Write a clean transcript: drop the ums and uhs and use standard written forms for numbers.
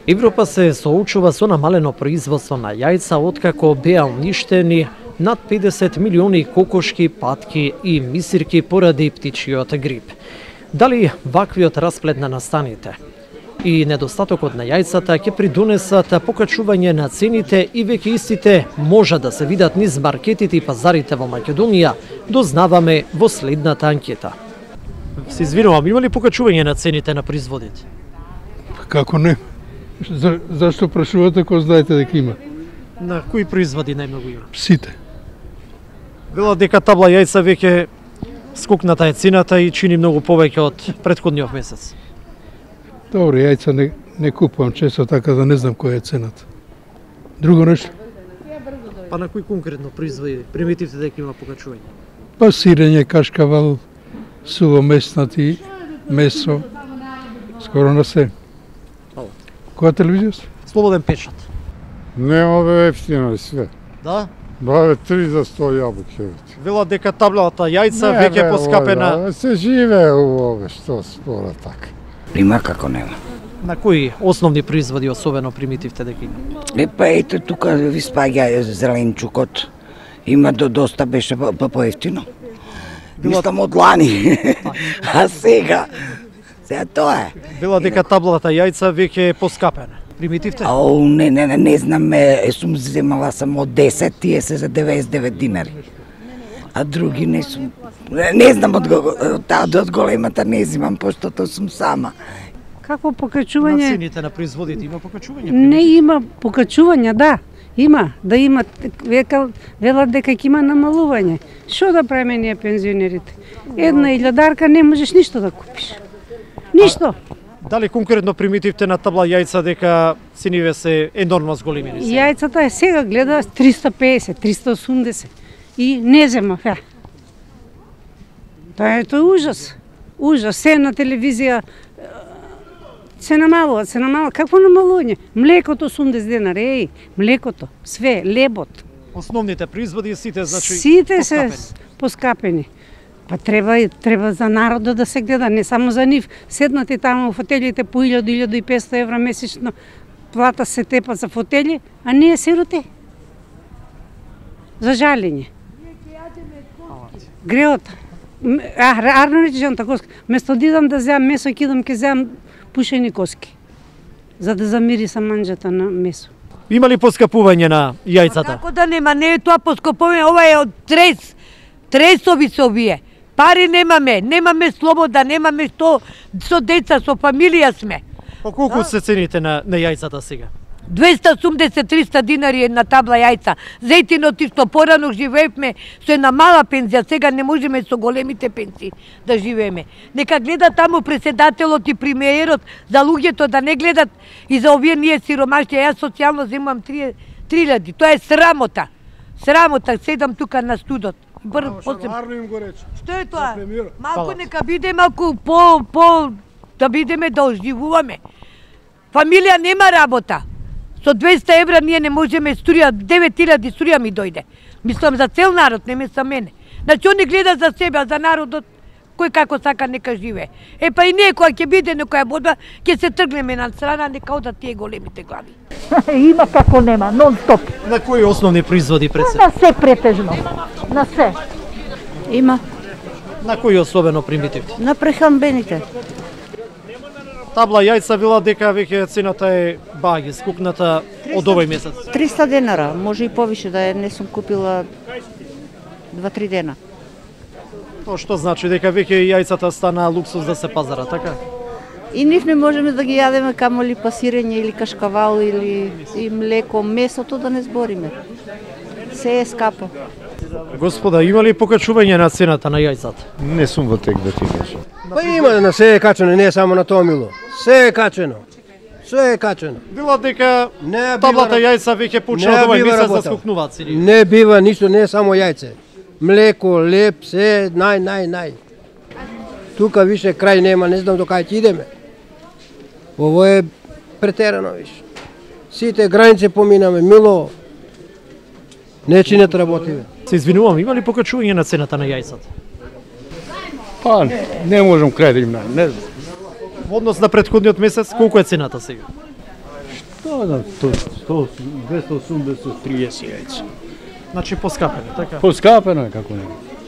Европа се соочува со намалено производство на јајца откако беа уништени над 50 милиони кокошки, патки и мисирки поради птичиот грип. Дали ваквиот расплет на настаните и недостатокот на јајцата ќе придонесат покачување на цените и веќе истите може да се видат низ маркетите и пазарите во Македонија, дознаваме во следната анкета. Се извинувам, има ли покачување на цените на производите? Како не? Зашто прашувате ако знаете дека има? На кои производи најмногу има? Сите. Велат дека табла јајца веќе скокната е цената и чини многу повеќе од претходниот месец. Добро, јајца не купувам често, така да не знам која е цената. Друго нешто? Па на кои конкретно производи приметивте дека има покачување? Па сирење, кашкавал, сувомеснати, месо, скоро на се. Која телевизија сте? Слободен печат. Нема бе ефтино све. Да? Баве 3 за 100 јабуки. Велат дека таблата јајца веќе поскапена. Се живее овој, што спора така. Има како нема. На кои основни производи особено примитивте дека има? Па ето тука ви спаѓа зеленчукот. Има доста беше поевтино. Мислам од лани. А сега тоа е. Велат дека таблата јајца веќе е поскапена. Примитивте? Ау, не знам, сум земала само 10, тие се за 99 динари. А други не сум. Не знам од големата не зимам, пошто тоа сум сама. Какво покачување? На цените на производите има покачување? Не има покачување, да. Има, да има, велат дека ќе има намалување. Што да правиме ние пензионерите? Една илјадарка не можеш ништо да купиш. Ништо. Дали конкретно примитивте на табла јајца дека цениве се енормно зголемени? Јајцата е сега гледа 350, 380 и не земав, Тоа е ужас. Ужас. Се на телевизија се намалува. Какво намалување? Млекото 80 денари, млекото, све, лебот. Основните производи сите значи сите се поскапени. Па треба за народот да се гледа, не само за нив. Седнати таму во фотелите по 1000-1500 евра месечно, плата се тепа за фотели, а ние сироте. За жалење. Греота. Арно рече жан тако, место да идам да земам месо, ќе земам пушени коски, за да замириса манџата на месо. Има ли поскапување на јајцата? Како да нема, не е тоа поскапување, ова е од тресови се овие. Пари немаме слобода, немаме што со деца, со фамилија сме. По колку се цените на јајцата сега? 280-300 динари една табла јајца. Зетинот и што порано живеевме со една мала пензија, сега не можеме со големите пензии да живееме. Нека гледат таму председателот и премиерот за луѓето да не гледат и за овие ние сиромашни. Јас социјално земам 3000. Тоа е срамота. Срамота, седам тука на студот. Што е тоа? Малку нека биде малку да бидеме да оживуваме. Фамилија нема работа. Со 200 евра ние не можеме струја, 9000 струја ми дојде. Мислам за цел народ, не ме за мене. Значи, он не гледа за себе, а за народот, кој како сака нека живее. Па и ние, која ќе биде некоја борба, ќе се тргнеме на страна, нека одат тие големите глави. Има како нема, нон-стоп. На кои основни производи пред се? На се претежно, на се. Има. На кои особено примитивни? На прехранбените. Табла јајца вела дека веќе цената е баги, скукната од овој месец. 300 денара, може и повише да не сум купила 2-3 дена. Тоа што значи дека веќе јајцата стана луксус да се пазара, така? И нив не можеме да ги јадеме камоли пасирење или кашкавал или и млеко, месото да не збориме. Се е скапо. Господа, има ли покачување на цената на јајцата? Не сум во тек да ти кажам. Па има, на се е качено, не само на тоа мило. Се е качено. Се е качено. Вела дека таблата јајца веќе почна од овој месец да скокнуваат цени. Не бива ништо, не е само јајце. Млеко, леп, се нај. Тука више крај нема, не знам до кај ќе идеме. Ово е претерано више. Сите граници поминаме, мило. Не чинет работиве. Се извинувам, има ли покачување на цената на јајцата? Па, не можам крај да им не знам. Во однос на претходниот месец, колку е цената сега? Što znam, 280, 30 jajca. Znači poskapene, така? Poskapeno je kako ne.